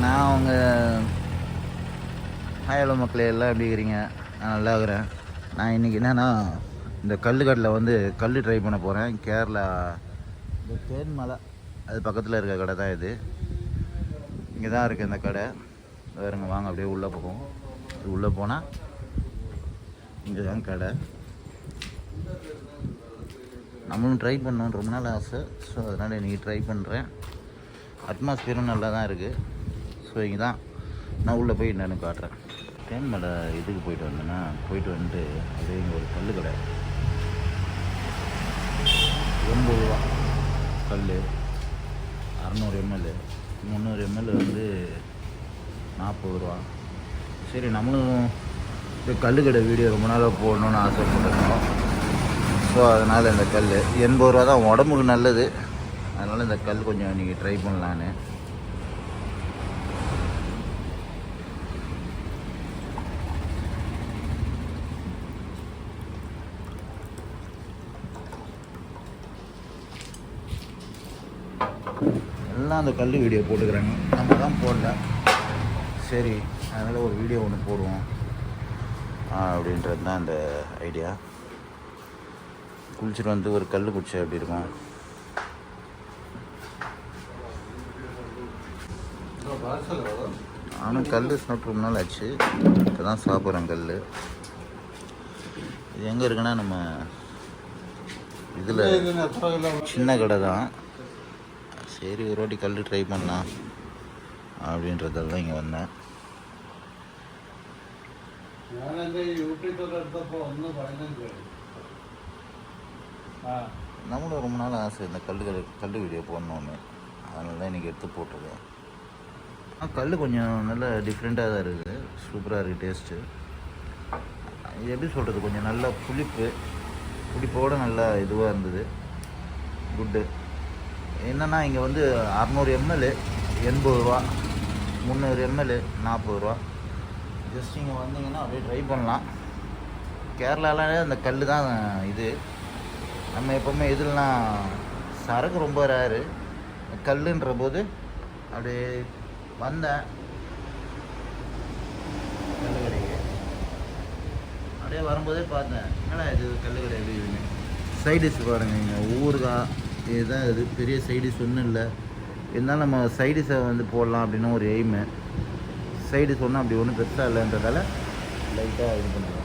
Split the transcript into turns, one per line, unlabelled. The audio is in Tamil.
நான் அவங்க ஹலோ மக்களே எல்லாம் எப்படி இருக்கிறீங்க? நான் நல்லா இருக்கிறேன். நான் இன்றைக்கி என்னென்னா இந்த கல்லுக்கட்டில் வந்து கல் ட்ரை பண்ண போகிறேன். கேரளா இந்த தேன்மலை அது பக்கத்தில் இருக்க கடை தான் இது. இங்கே தான் இருக்குது இந்த கடை. வேறுங்க வாங்க அப்படியே உள்ளே போகும். இது உள்ளே போனால் இங்கே தான் கடை. நம்மளும் ட்ரை பண்ணோம், ரொம்ப நாள் ஆசை. ஸோ அதனால் இன்றைக்கி ட்ரை பண்ணுறேன். அட்மாஸ்பியரும் நல்லா தான் இருக்குது. ஸோ இங்கே தான் நான் உள்ளே போய் என்னென்னு காட்டுறேன். தேன்மலை இதுக்கு போயிட்டு வந்தேன்னா போயிட்டு வந்துட்டு அப்படியே இங்கே ஒரு கல் கடை 80 ரூபா கல், 600 ml 300 ml வந்து 40 ரூபா. சரி நம்மளும் இந்த கல் கடை வீடியோ ரொம்ப நாளாக போடணுன்னு ஆசைப்பட்டுருந்தோம். ஸோ அதனால் இந்த கல் 80 ரூபா தான், உடம்புக்கு நல்லது. அதனால் இந்த கல் கொஞ்சம் இன்றைக்கி ட்ரை பண்ணலான்னு. எல்லாம் அந்த கல் வீடியோ போட்டுக்கிறாங்க, நம்ம தான் போடல. சரி அதனால் ஒரு வீடியோ ஒன்று போடுவோம் அப்படின்றது தான் அந்த ஐடியா. குளிச்சுட்டு வந்து ஒரு கல் குடிச்சா எப்படி இருக்கும்? நானும் கல் சாப்பிட்டு ரொம்ப நாள் ஆச்சு, இப்போ தான் சாப்பிட்றேன் கல். இது எங்கே இருக்குன்னா நம்ம இதில் சின்ன கடை தான். சரி ஒரு வாட்டி கல் ட்ரை பண்ணலாம் அப்படின்றதால தான் இங்கே வந்தேன். நம்மளும் ரொம்ப நாள் ஆசை இந்த கல் வீடியோ போடணுன்னு. அதனால தான் இன்றைக்கி எடுத்து போட்டிருக்கேன். கல் கொஞ்சம் நல்ல டிஃப்ரெண்ட்டாக தான் இருக்குது, சூப்பராக இருக்குது டேஸ்ட்டு. இது எப்படி சொல்கிறது, கொஞ்சம் நல்ல புளிப்போடு நல்லா இதுவாக இருந்தது, குட்டு. என்னென்னா இங்கே வந்து 600 ml 80 ரூபா, 300 ml 40 ரூபா. ஜஸ்ட் இங்கே வந்தீங்கன்னா அப்படியே ட்ரை பண்ணலாம். கேரளாவில் அந்த கல் தான் இது. நம்ம எப்போவுமே இதெல்லாம் சரக்கு ரொம்ப ரேரு, கல்லுன்ற போது அப்படியே வந்தேன் கல் கடைக்கு. அப்படியே வரும்போதே பார்த்தேன் என்னடா இது கல் கடை எப்படின்னு. சைடிஷ் பாருங்கள், இங்கே ஊறுகாய் இதுதான் இது. பெரிய சைடிஷ் ஒன்றும் இல்லை, இருந்தாலும் நம்ம சைடிஷை வந்து போடலாம் அப்படின்னு ஒரு எய்மு. சைடிஷ் ஒன்றும் அப்படி ஒன்றும் பெருசாக இல்லைன்றதால லைட்டாக இது பண்ணுவோம்.